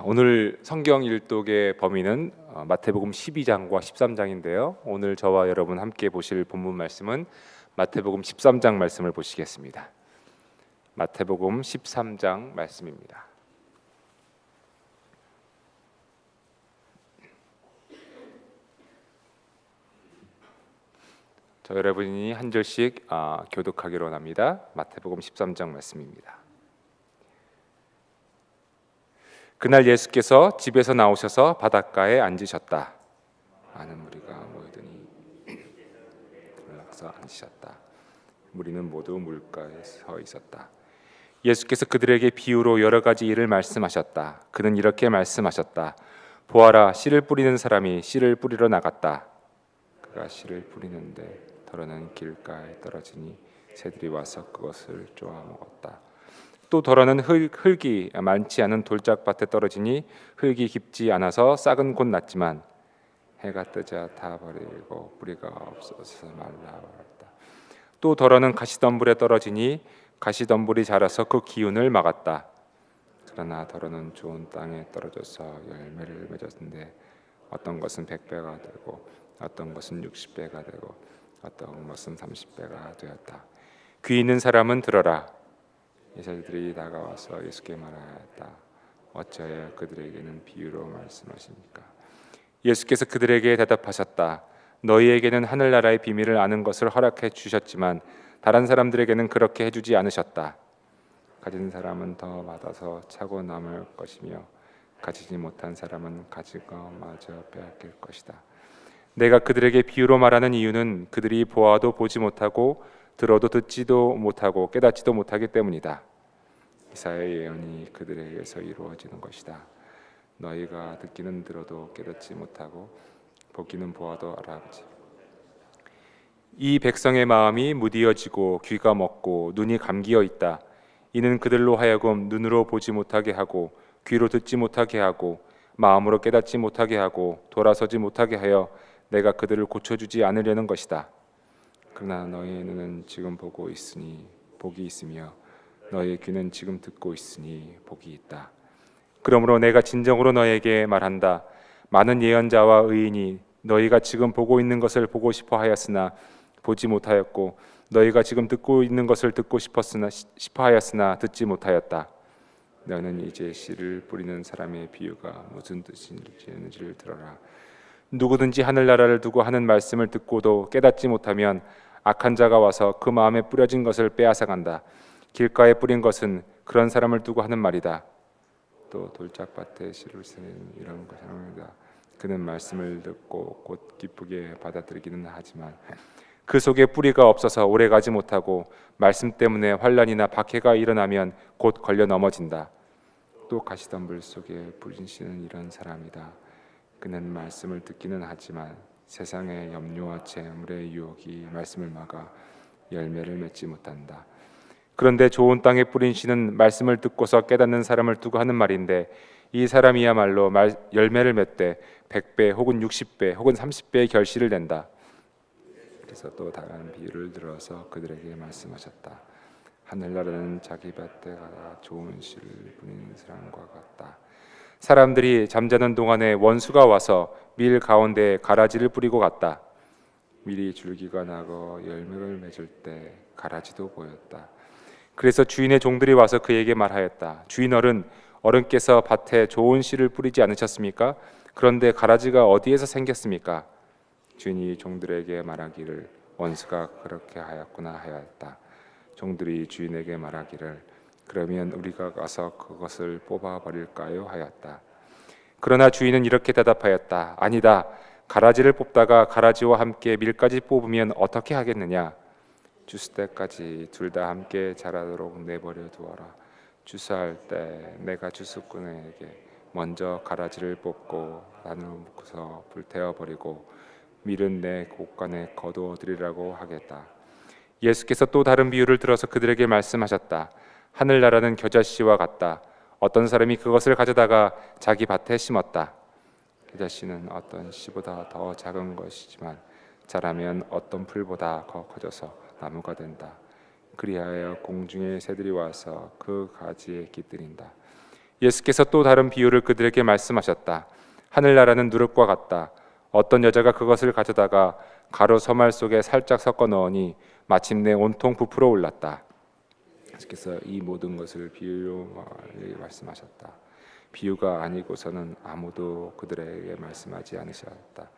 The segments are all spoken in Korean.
오늘 성경 일독의 범위는 마태복음 12장과 13장인데요. 오늘 저와 여러분 함께 보실 본문 말씀은 마태복음 13장 말씀을 보시겠습니다. 마태복음 13장 말씀입니다. 저 여러분이 한 절씩 교독하기로 합니다. 마태복음 13장 말씀입니다. 그날 예수께서 집에서 나오셔서 바닷가에 앉으셨다. 많은 무리가 모이더니 들락서 앉으셨다. 무리는 모두 물가에 서 있었다. 예수께서 그들에게 비유로 여러 가지 일을 말씀하셨다. 그는 이렇게 말씀하셨다. 보아라, 씨를 뿌리는 사람이 씨를 뿌리러 나갔다. 그가 씨를 뿌리는데 덜어는 길가에 떨어지니 새들이 와서 그것을 쪼아 먹었다. 또 덜어는 흙이 많지 않은 돌짝밭에 떨어지니 흙이 깊지 않아서 싹은 곧 났지만 해가 뜨자 다 버리고 뿌리가 없어서 말라버렸다. 또 덜어는 가시덤불에 떨어지니 가시덤불이 자라서 그 기운을 막았다. 그러나 덜어는 좋은 땅에 떨어져서 열매를 맺었는데 어떤 것은 100배가 되고 어떤 것은 60배가 되고 어떤 것은 30배가 되었다. 귀 있는 사람은 들어라. 제자들이 다가와서 예수께 말하였다. 어찌하여 그들에게는 비유로 말씀하십니까? 예수께서 그들에게 대답하셨다. 너희에게는 하늘나라의 비밀을 아는 것을 허락해 주셨지만 다른 사람들에게는 그렇게 해주지 않으셨다. 가진 사람은 더 받아서 차고 남을 것이며 가지지 못한 사람은 가진 것마저 빼앗길 것이다. 내가 그들에게 비유로 말하는 이유는 그들이 보아도 보지 못하고 들어도 듣지도 못하고 깨닫지도 못하기 때문이다. 이사야의 예언이 그들에게서 이루어지는 것이다. 너희가 듣기는 들어도 깨닫지 못하고 보기는 보아도 알아보지. 이 백성의 마음이 무디어지고 귀가 먹고 눈이 감기어 있다. 이는 그들로 하여금 눈으로 보지 못하게 하고 귀로 듣지 못하게 하고 마음으로 깨닫지 못하게 하고 돌아서지 못하게 하여 내가 그들을 고쳐주지 않으려는 것이다. 그러나 너희의 눈은 지금 보고 있으니 복이 있으며 너희의 귀는 지금 듣고 있으니 복이 있다. 그러므로 내가 진정으로 너희에게 말한다. 많은 예언자와 의인이 너희가 지금 보고 있는 것을 보고 싶어 하였으나 보지 못하였고 너희가 지금 듣고 있는 것을 듣고 싶어 하였으나 듣지 못하였다. 너는 이제 씨를 뿌리는 사람의 비유가 무슨 뜻인지를 들어라. 누구든지 하늘나라를 두고 하는 말씀을 듣고도 깨닫지 못하면 악한 자가 와서 그 마음에 뿌려진 것을 빼앗아간다. 길가에 뿌린 것은 그런 사람을 두고 하는 말이다. 또 돌짝밭에 씨를 쓰는 이런 사람이다. 그는 말씀을 듣고 곧 기쁘게 받아들이기는 하지만 그 속에 뿌리가 없어서 오래가지 못하고 말씀 때문에 환난이나 박해가 일어나면 곧 걸려 넘어진다. 또 가시덤불 속에 뿌린 씨는 이런 사람이다. 그는 말씀을 듣기는 하지만 세상의 염려와 재물의 유혹이 말씀을 막아 열매를 맺지 못한다. 그런데 좋은 땅에 뿌린 씨는 말씀을 듣고서 깨닫는 사람을 두고 하는 말인데 이 사람이야말로 열매를 맺되 100배 혹은 60배 혹은 30배의 결실을 낸다. 그래서 또 다른 비유를 들어서 그들에게 말씀하셨다. 하늘나라는 자기 밭에 가다 좋은 씨를 뿌리는 사람과 같다. 사람들이 잠자는 동안에 원수가 와서 밀 가운데 가라지를 뿌리고 갔다. 밀이 줄기가 나고 열매를 맺을 때 가라지도 보였다. 그래서 주인의 종들이 와서 그에게 말하였다. 주인 어른께서 밭에 좋은 씨를 뿌리지 않으셨습니까? 그런데 가라지가 어디에서 생겼습니까? 주인이 종들에게 말하기를 원수가 그렇게 하였구나 하였다. 종들이 주인에게 말하기를 그러면 우리가 가서 그것을 뽑아버릴까요? 하였다. 그러나 주인은 이렇게 대답하였다. 아니다. 가라지를 뽑다가 가라지와 함께 밀까지 뽑으면 어떻게 하겠느냐? 주스 때까지 둘 다 함께 자라도록 내버려 두어라. 주스할 때 내가 주스꾼에게 먼저 가라지를 뽑고 나누어 묶어서 불태워 버리고 밀은 내 곳간에 거두어 드리라고 하겠다. 예수께서 또 다른 비유를 들어서 그들에게 말씀하셨다. 하늘나라는 겨자씨와 같다. 어떤 사람이 그것을 가져다가 자기 밭에 심었다. 겨자씨는 어떤 씨보다 더 작은 것이지만 자라면 어떤 풀보다 더 커져서 나무가 된다. 그리하여 공중의 새들이 와서 그 가지에 깃들인다. 예수께서 또 다른 비유를 그들에게 말씀하셨다. 하늘나라는 누룩과 같다. 어떤 여자가 그것을 가져다가 가루 서말 속에 살짝 섞어 넣으니 마침내 온통 부풀어 올랐다. 예수께서 이 모든 것을 비유로 말씀하셨다. 비유가 아니고서는 아무도 그들에게 말씀하지 않으셨다.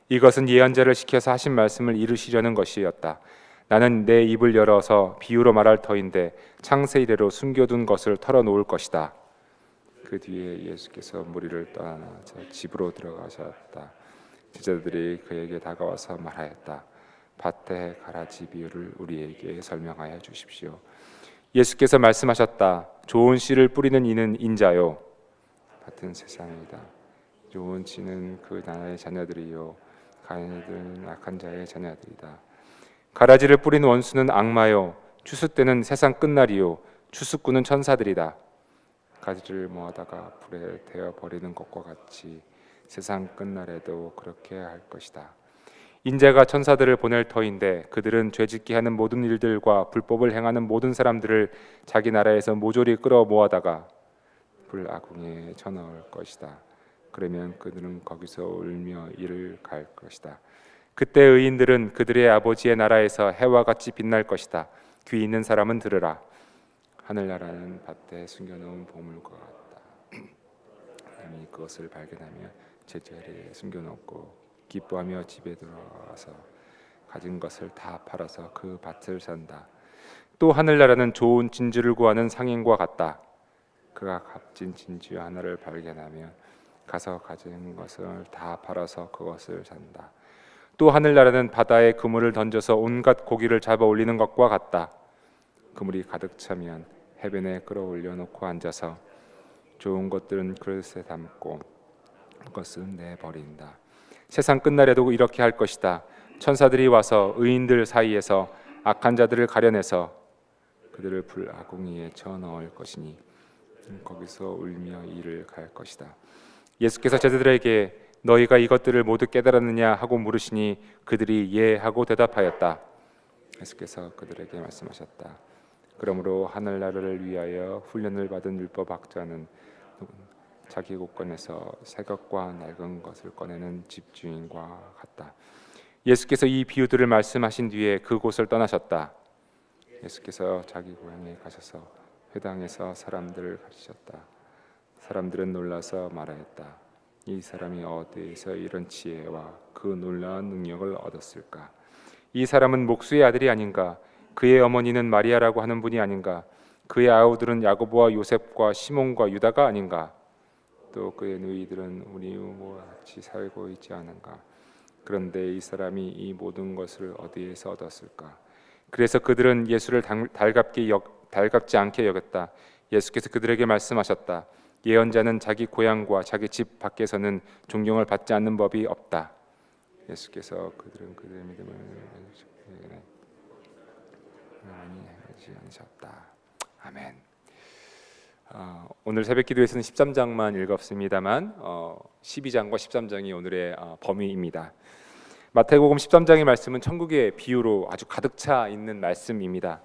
이것은 예언자를 시켜서 하신 말씀을 이루시려는 것이었다. 나는 내 입을 열어서 비유로 말할 터인데 창세 이래로 숨겨둔 것을 털어놓을 것이다. 그 뒤에 예수께서 무리를 떠나서 집으로 들어가셨다. 제자들이 그에게 다가와서 말하였다. 밭에 가라지 비유를 우리에게 설명하여 주십시오. 예수께서 말씀하셨다. 좋은 씨를 뿌리는 이는 인자요, 밭은 세상이다. 좋은 씨는 그 나라의 자녀들이요, 가인들은 악한 자의 자녀들이다. 가라지를 뿌리는 원수는 악마요, 추수 때는 세상 끝날이요, 추수꾼은 천사들이다. 가지를 모아다가 불에 태워 버리는 것과 같이 세상 끝날에도 그렇게 할 것이다. 인자가 천사들을 보낼 터인데 그들은 죄짓게 하는 모든 일들과 불법을 행하는 모든 사람들을 자기 나라에서 모조리 끌어 모아다가 불아궁에 쳐넣을 것이다. 그러면 그들은 거기서 울며 이를 갈 것이다. 그때 의인들은 그들의 아버지의 나라에서 해와 같이 빛날 것이다. 귀 있는 사람은 들으라. 하늘나라는 밭에 숨겨놓은 보물과 같다. 사람이 그것을 발견하며 제자리에 숨겨놓고 기뻐하며 집에 들어가서 가진 것을 다 팔아서 그 밭을 산다. 또 하늘나라는 좋은 진주를 구하는 상인과 같다. 그가 값진 진주 하나를 발견하면 가서 가진 것을 다 팔아서 그것을 산다. 또 하늘나라는 바다에 그물을 던져서 온갖 고기를 잡아 올리는 것과 같다. 그물이 가득 차면 해변에 끌어올려 놓고 앉아서 좋은 것들은 그릇에 담고 그것은 내버린다. 세상 끝날에도 이렇게 할 것이다. 천사들이 와서 의인들 사이에서 악한 자들을 가려내서 그들을 불아궁이에 쳐넣을 것이니 거기서 울며 이를 갈 것이다. 예수께서 제자들에게 너희가 이것들을 모두 깨달았느냐 하고 물으시니 그들이 예 하고 대답하였다. 예수께서 그들에게 말씀하셨다. 그러므로 하늘나라를 위하여 훈련을 받은 율법학자는 자기 곳간에서 새 것과 낡은 것을 꺼내는 집주인과 같다. 예수께서 이 비유들을 말씀하신 뒤에 그곳을 떠나셨다. 예수께서 자기 고향에 가셔서 회당에서 사람들을 가르치셨다. 사람들은 놀라서 말하였다. 이 사람이 어디에서 이런 지혜와 그 놀라운 능력을 얻었을까? 이 사람은 목수의 아들이 아닌가? 그의 어머니는 마리아라고 하는 분이 아닌가? 그의 아우들은 야고보와 요셉과 시몬과 유다가 아닌가? 또 그의 누이들은 우리 부모와 같이 살고 있지 않은가? 그런데 이 사람이 이 모든 것을 어디에서 얻었을까? 그래서 그들은 예수를 달갑지 않게 여겼다. 예수께서 그들에게 말씀하셨다. 예언자는 자기 고향과 자기 집 밖에서는 존경을 받지 않는 법이 없다. 예수께서 그들은 그들의 믿음을 많이 하지 않으셨다. 아멘. 오늘 새벽기도에서는 13장만 읽었습니다만 12장과 13장이 오늘의 범위입니다. 마태복음 13장의 말씀은 천국의 비유로 아주 가득 차 있는 말씀입니다.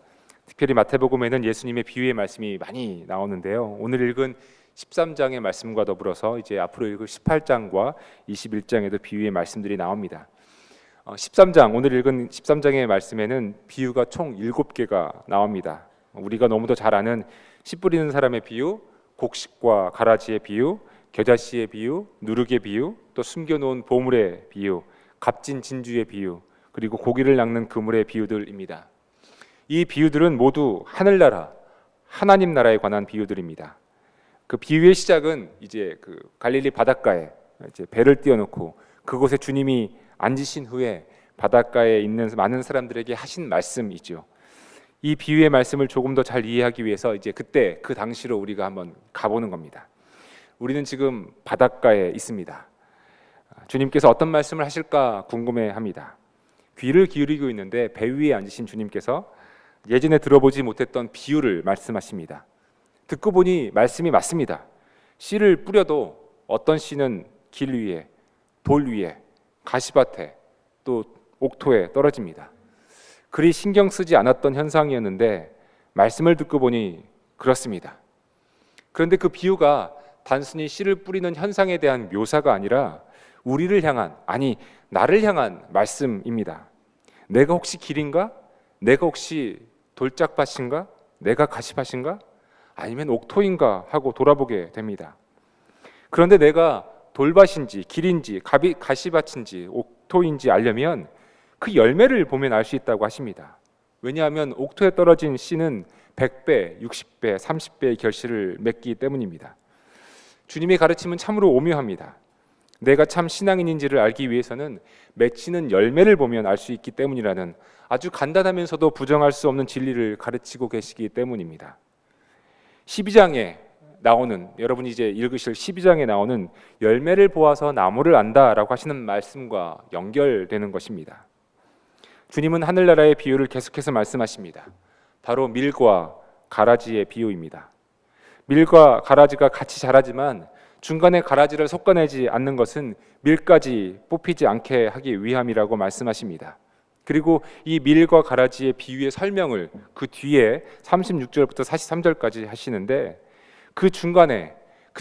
특별히 마태복음에는 예수님의 비유의 말씀이 많이 나오는데요. 오늘 읽은 13장의 말씀과 더불어서 이제 앞으로 읽을 18장과 21장에도 비유의 말씀들이 나옵니다. 13장, 오늘 읽은 13장의 말씀에는 비유가 총 7개가 나옵니다. 우리가 너무도 잘 아는 씨 뿌리는 사람의 비유, 곡식과 가라지의 비유, 겨자씨의 비유, 누룩의 비유, 또 숨겨놓은 보물의 비유, 값진 진주의 비유, 그리고 고기를 낚는 그물의 비유들입니다. 이 비유들은 모두 하늘나라, 하나님 나라에 관한 비유들입니다. 그 비유의 시작은 이제 그 갈릴리 바닷가에 이제 배를 띄워놓고 그곳에 주님이 앉으신 후에 바닷가에 있는 많은 사람들에게 하신 말씀이죠. 이 비유의 말씀을 조금 더 잘 이해하기 위해서 이제 그때 그 당시로 우리가 한번 가보는 겁니다. 우리는 지금 바닷가에 있습니다. 주님께서 어떤 말씀을 하실까 궁금해합니다. 귀를 기울이고 있는데 배 위에 앉으신 주님께서 예전에 들어보지 못했던 비유를 말씀하십니다. 듣고 보니 말씀이 맞습니다. 씨를 뿌려도 어떤 씨는 길 위에, 돌 위에, 가시밭에, 또 옥토에 떨어집니다. 그리 신경 쓰지 않았던 현상이었는데 말씀을 듣고 보니 그렇습니다. 그런데 그 비유가 단순히 씨를 뿌리는 현상에 대한 묘사가 아니라 우리를 향한, 아니 나를 향한 말씀입니다. 내가 혹시 길인가? 내가 혹시 돌짝밭인가? 내가 가시밭인가? 아니면 옥토인가? 하고 돌아보게 됩니다. 그런데 내가 돌밭인지 길인지 가시밭인지 옥토인지 알려면 그 열매를 보면 알 수 있다고 하십니다. 왜냐하면 옥토에 떨어진 씨는 100배, 60배, 30배의 결실을 맺기 때문입니다. 주님의 가르침은 참으로 오묘합니다. 내가 참 신앙인인지를 알기 위해서는 맺히는 열매를 보면 알 수 있기 때문이라는 아주 간단하면서도 부정할 수 없는 진리를 가르치고 계시기 때문입니다. 12장에 나오는, 여러분이 이제 읽으실 12장에 나오는 열매를 보아서 나무를 안다라고 하시는 말씀과 연결되는 것입니다. 주님은 하늘나라의 비유를 계속해서 말씀하십니다. 바로 밀과 가라지의 비유입니다. 밀과 가라지가 같이 자라지만 중간에 가라지를 솎아내지 않는 것은 밀까지 뽑히지 않게 하기 위함이라고 말씀하십니다. 그리고 이 밀과 가라지의 비유의 설명을 그 뒤에 36절부터 43절까지 하시는데 그 중간에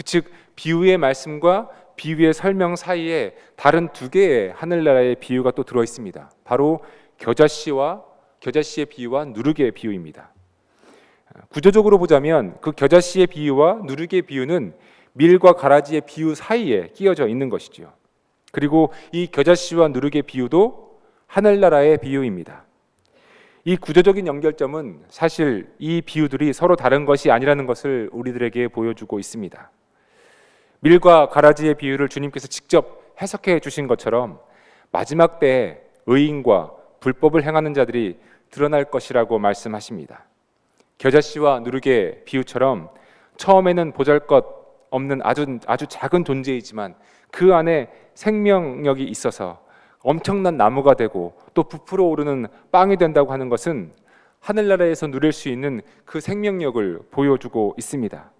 즉 비유의 말씀과 비유의 설명 사이에 다른 두 개의 하늘나라의 비유가 또 들어 있습니다. 바로 겨자씨의 비유와 누룩의 비유입니다. 구조적으로 보자면 그 겨자씨의 비유와 누룩의 비유는 밀과 가라지의 비유 사이에 끼어져 있는 것이죠. 그리고 이 겨자씨와 누룩의 비유도 하늘나라의 비유입니다. 이 구조적인 연결점은 사실 이 비유들이 서로 다른 것이 아니라는 것을 우리들에게 보여주고 있습니다. 밀과 가라지의 비유를 주님께서 직접 해석해 주신 것처럼 마지막 때에 의인과 불법을 행하는 자들이 드러날 것이라고 말씀하십니다. 겨자씨와 누룩의 비유처럼 처음에는 보잘것 없는 아주 작은 존재이지만 그 안에 생명력이 있어서 엄청난 나무가 되고 또 부풀어 오르는 빵이 된다고 하는 것은 하늘나라에서 누릴 수 있는 그 생명력을 보여주고 있습니다.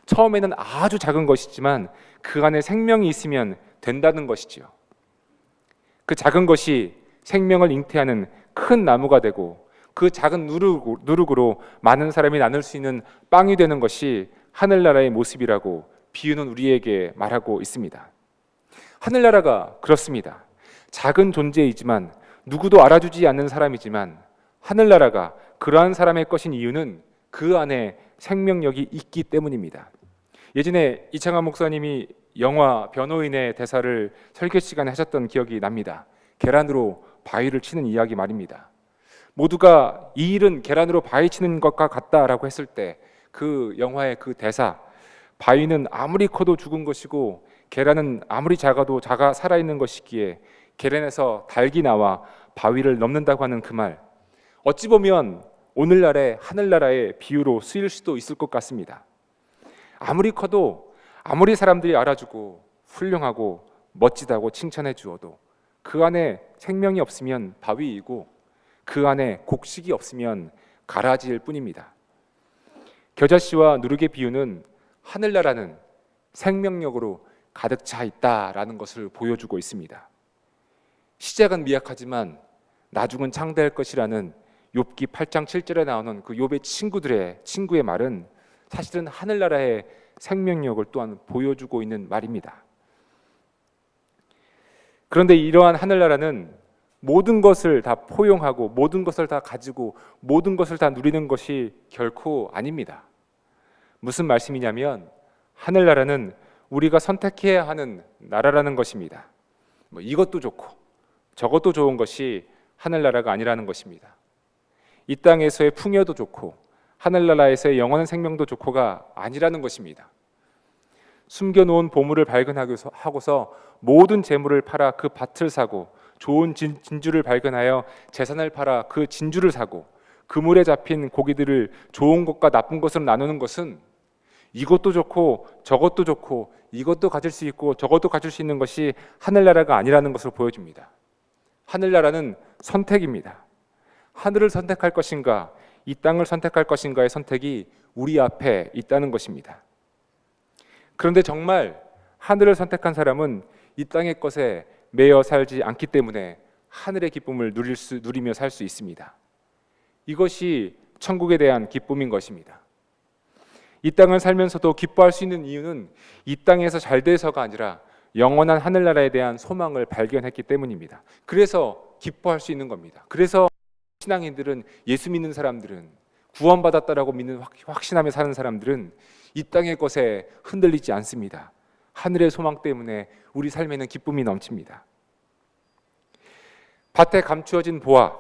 처음에는 아주 작은 것이지만 그 안에 생명이 있으면 된다는 것이지요. 그 작은 것이 생명을 잉태하는 큰 나무가 되고 그 작은 누룩으로 많은 사람이 나눌 수 있는 빵이 되는 것이 하늘나라의 모습이라고 비유는 우리에게 말하고 있습니다. 하늘나라가 그렇습니다. 작은 존재이지만 누구도 알아주지 않는 사람이지만 하늘나라가 그러한 사람의 것인 이유는 그 안에 생명력이 있기 때문입니다. 예전에 이창환 목사님이 영화 변호인의 대사를 설교 시간에 하셨던 기억이 납니다. 계란으로 바위를 치는 이야기 말입니다. 모두가 이 일은 계란으로 바위 치는 것과 같다라고 했을 때 그 영화의 그 대사, 바위는 아무리 커도 죽은 것이고 계란은 아무리 작아도 살아있는 것이기에 계란에서 닭이 나와 바위를 넘는다고 하는 그 말, 어찌 보면 오늘날의 하늘나라의 비유로 쓰일 수도 있을 것 같습니다. 아무리 커도 아무리 사람들이 알아주고 훌륭하고 멋지다고 칭찬해 주어도 그 안에 생명이 없으면 바위이고 그 안에 곡식이 없으면 가라지일 뿐입니다. 겨자씨와 누룩의 비유는 하늘나라는 생명력으로 가득 차 있다라는 것을 보여주고 있습니다. 시작은 미약하지만 나중은 창대할 것이라는 욥기 8장 7절에 나오는 그 욥의 친구의 말은 사실은 하늘나라의 생명력을 또한 보여주고 있는 말입니다. 그런데 이러한 하늘나라는 모든 것을 다 포용하고 모든 것을 다 가지고 모든 것을 다 누리는 것이 결코 아닙니다. 무슨 말씀이냐면 하늘나라는 우리가 선택해야 하는 나라라는 것입니다. 이것도 좋고 저것도 좋은 것이 하늘나라가 아니라는 것입니다. 이 땅에서의 풍요도 좋고 하늘나라에서의 영원한 생명도 좋고가 아니라는 것입니다. 숨겨놓은 보물을 발견하고서 모든 재물을 팔아 그 밭을 사고 좋은 진주를 발견하여 재산을 팔아 그 진주를 사고 그물에 잡힌 고기들을 좋은 것과 나쁜 것으로 나누는 것은 이것도 좋고 저것도 좋고 이것도 가질 수 있고 저것도 가질 수 있는 것이 하늘나라가 아니라는 것을 보여줍니다. 하늘나라는 선택입니다. 하늘을 선택할 것인가 이 땅을 선택할 것인가의 선택이 우리 앞에 있다는 것입니다. 그런데 정말 하늘을 선택한 사람은 이 땅의 것에 매여 살지 않기 때문에 하늘의 기쁨을 누리며 살 수 있습니다. 이것이 천국에 대한 기쁨인 것입니다. 이 땅을 살면서도 기뻐할 수 있는 이유는 이 땅에서 잘 돼서가 아니라 영원한 하늘나라에 대한 소망을 발견했기 때문입니다. 그래서 기뻐할 수 있는 겁니다. 그래서 신앙인들은, 예수 믿는 사람들은, 구원받았다라고 믿는 확신하며 사는 사람들은 이 땅의 것에 흔들리지 않습니다. 하늘의 소망 때문에 우리 삶에는 기쁨이 넘칩니다. 밭에 감추어진 보화,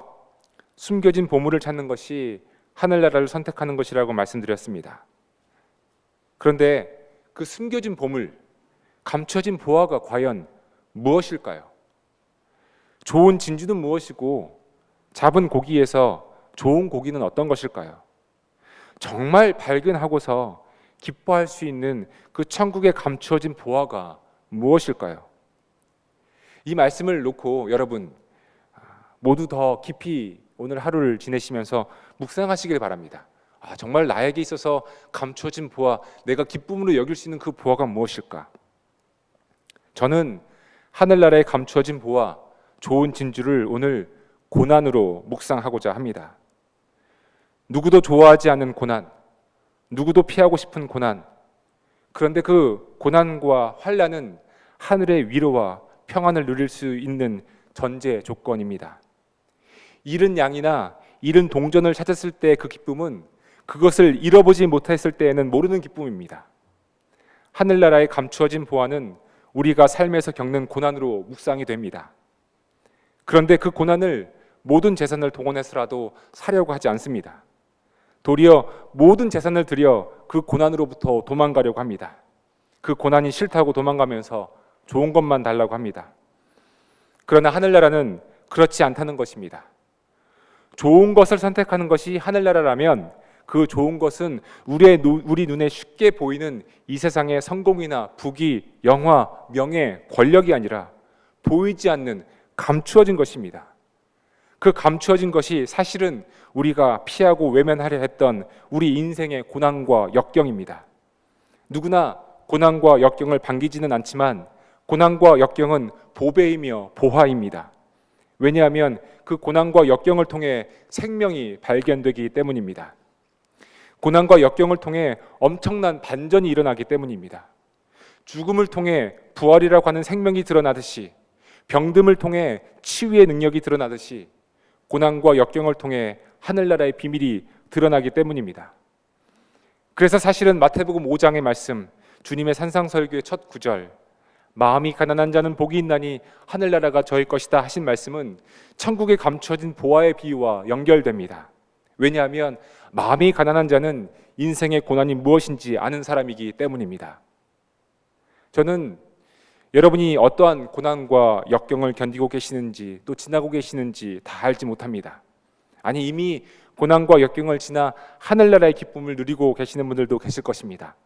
숨겨진 보물을 찾는 것이 하늘나라를 선택하는 것이라고 말씀드렸습니다. 그런데 그 숨겨진 보물, 감추어진 보화가 과연 무엇일까요? 좋은 진주는 무엇이고 잡은 고기에서 좋은 고기는 어떤 것일까요? 정말 발견하고서 기뻐할 수 있는 그 천국에 감추어진 보화가 무엇일까요? 이 말씀을 놓고 여러분 모두 더 깊이 오늘 하루를 지내시면서 묵상하시길 바랍니다. 정말 나에게 있어서 감추어진 보화, 내가 기쁨으로 여길 수 있는 그 보화가 무엇일까? 저는 하늘나라에 감추어진 보화, 좋은 진주를 오늘 고난으로 묵상하고자 합니다. 누구도 좋아하지 않는 고난, 누구도 피하고 싶은 고난, 그런데 그 고난과 환난은 하늘의 위로와 평안을 누릴 수 있는 전제 조건입니다. 잃은 양이나 잃은 동전을 찾았을 때 그 기쁨은 그것을 잃어보지 못했을 때에는 모르는 기쁨입니다. 하늘나라에 감추어진 보화는 우리가 삶에서 겪는 고난으로 묵상이 됩니다. 그런데 그 고난을 모든 재산을 동원해서라도 사려고 하지 않습니다. 도리어 모든 재산을 들여 그 고난으로부터 도망가려고 합니다. 그 고난이 싫다고 도망가면서 좋은 것만 달라고 합니다. 그러나 하늘나라는 그렇지 않다는 것입니다. 좋은 것을 선택하는 것이 하늘나라라면 그 좋은 것은 우리 눈에 쉽게 보이는 이 세상의 성공이나 부귀, 영화, 명예, 권력이 아니라 보이지 않는 감추어진 것입니다. 그 감추어진 것이 사실은 우리가 피하고 외면하려 했던 우리 인생의 고난과 역경입니다. 누구나 고난과 역경을 반기지는 않지만 고난과 역경은 보배이며 보화입니다. 왜냐하면 그 고난과 역경을 통해 생명이 발견되기 때문입니다. 고난과 역경을 통해 엄청난 반전이 일어나기 때문입니다. 죽음을 통해 부활이라고 하는 생명이 드러나듯이, 병듦을 통해 치유의 능력이 드러나듯이 고난과 역경을 통해 하늘나라의 비밀이 드러나기 때문입니다. 그래서 사실은 마태복음 5장의 말씀, 주님의 산상설교의 첫 구절, 마음이 가난한 자는 복이 있나니 하늘나라가 저의 것이다 하신 말씀은 천국에 감춰진 보화의 비유와 연결됩니다. 왜냐하면 마음이 가난한 자는 인생의 고난이 무엇인지 아는 사람이기 때문입니다. 저는 여러분이 어떠한 고난과 역경을 견디고 계시는지 또 지나고 계시는지 다 알지 못합니다. 아니, 이미 고난과 역경을 지나 하늘나라의 기쁨을 누리고 계시는 분들도 계실 것입니다.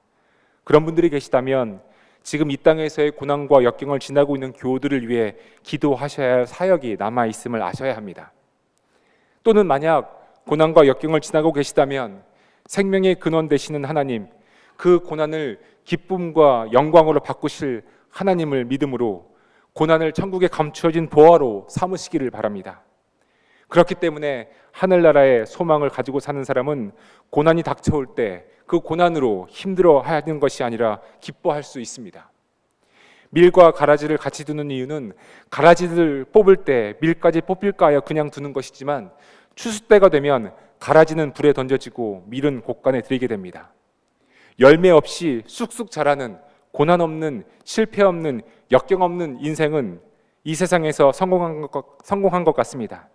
그런 분들이 계시다면 지금 이 땅에서의 고난과 역경을 지나고 있는 교우들을 위해 기도하셔야 할 사역이 남아있음을 아셔야 합니다. 또는 만약 고난과 역경을 지나고 계시다면 생명의 근원 되시는 하나님, 그 고난을 기쁨과 영광으로 바꾸실 하나님을 믿음으로 고난을 천국에 감추어진 보화로 삼으시기를 바랍니다. 그렇기 때문에 하늘나라의 소망을 가지고 사는 사람은 고난이 닥쳐올 때 그 고난으로 힘들어하는 것이 아니라 기뻐할 수 있습니다. 밀과 가라지를 같이 두는 이유는 가라지를 뽑을 때 밀까지 뽑힐까 하여 그냥 두는 것이지만 추수 때가 되면 가라지는 불에 던져지고 밀은 곡간에 들이게 됩니다. 열매 없이 쑥쑥 자라는 고난 없는, 실패 없는, 역경 없는 인생은 이 세상에서 성공한 것 같습니다.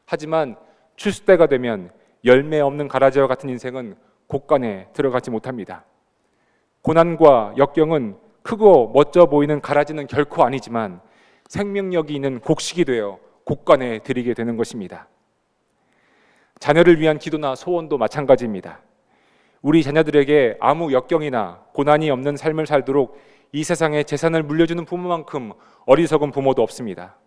하지만 추수 때가 되면 열매 없는 가라지와 같은 인생은 곡간에 들어가지 못합니다. 고난과 역경은 크고 멋져 보이는 가라지는 결코 아니지만 생명력이 있는 곡식이 되어 곡간에 들이게 되는 것입니다. 자녀를 위한 기도나 소원도 마찬가지입니다. 우리 자녀들에게 아무 역경이나 고난이 없는 삶을 살도록 이 세상에 재산을 물려주는 부모만큼 어리석은 부모도 없습니다.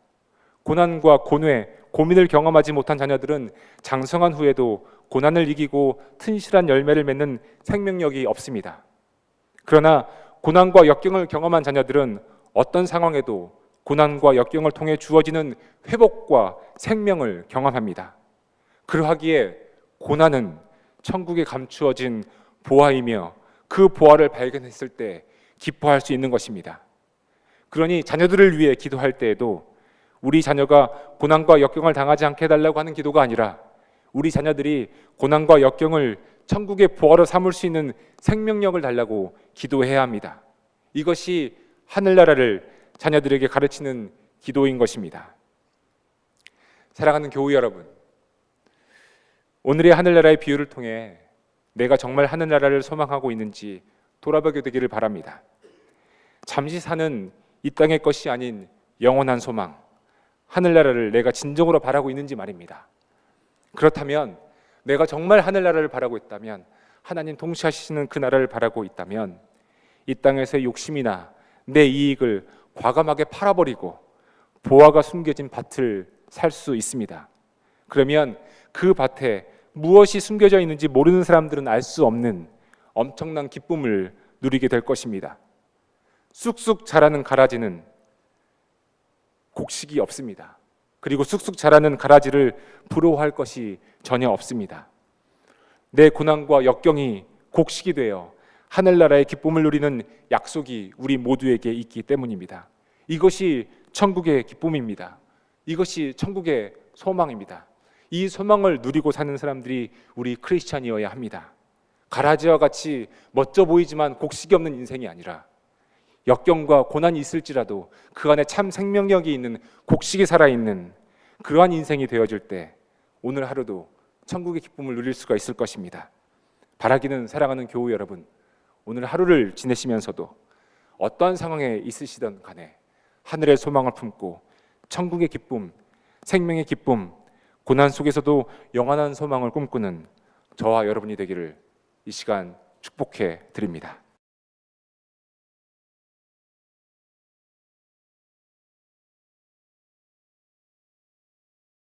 고난과 고뇌, 고민을 경험하지 못한 자녀들은 장성한 후에도 고난을 이기고 튼실한 열매를 맺는 생명력이 없습니다. 그러나 고난과 역경을 경험한 자녀들은 어떤 상황에도 고난과 역경을 통해 주어지는 회복과 생명을 경험합니다. 그러하기에 고난은 천국에 감추어진 보화이며 그 보화를 발견했을 때 기뻐할 수 있는 것입니다. 그러니 자녀들을 위해 기도할 때에도 우리 자녀가 고난과 역경을 당하지 않게 해달라고 하는 기도가 아니라 우리 자녀들이 고난과 역경을 천국의 보화로 삼을 수 있는 생명력을 달라고 기도해야 합니다. 이것이 하늘나라를 자녀들에게 가르치는 기도인 것입니다. 사랑하는 교우 여러분, 오늘의 하늘나라의 비유를 통해 내가 정말 하늘나라를 소망하고 있는지 돌아보게 되기를 바랍니다. 잠시 사는 이 땅의 것이 아닌 영원한 소망, 하늘나라를 내가 진정으로 바라고 있는지 말입니다. 그렇다면 내가 정말 하늘나라를 바라고 있다면, 하나님 통치하시는 그 나라를 바라고 있다면 이 땅에서의 욕심이나 내 이익을 과감하게 팔아버리고 보화가 숨겨진 밭을 살 수 있습니다. 그러면 그 밭에 무엇이 숨겨져 있는지 모르는 사람들은 알 수 없는 엄청난 기쁨을 누리게 될 것입니다. 쑥쑥 자라는 가라지는 곡식이 없습니다. 그리고 쑥쑥 자라는 가라지를 부러워할 것이 전혀 없습니다. 내 고난과 역경이 곡식이 되어 하늘나라의 기쁨을 누리는 약속이 우리 모두에게 있기 때문입니다. 이것이 천국의 기쁨입니다. 이것이 천국의 소망입니다. 이 소망을 누리고 사는 사람들이 우리 크리스찬이어야 합니다. 가라지와 같이 멋져 보이지만 곡식이 없는 인생이 아니라 역경과 고난이 있을지라도 그 안에 참 생명력이 있는 곡식이 살아있는 그러한 인생이 되어질 때 오늘 하루도 천국의 기쁨을 누릴 수가 있을 것입니다. 바라기는 사랑하는 교우 여러분, 오늘 하루를 지내시면서도 어떠한 상황에 있으시던 간에 하늘의 소망을 품고 천국의 기쁨, 생명의 기쁨, 고난 속에서도 영원한 소망을 꿈꾸는 저와 여러분이 되기를 이 시간 축복해 드립니다.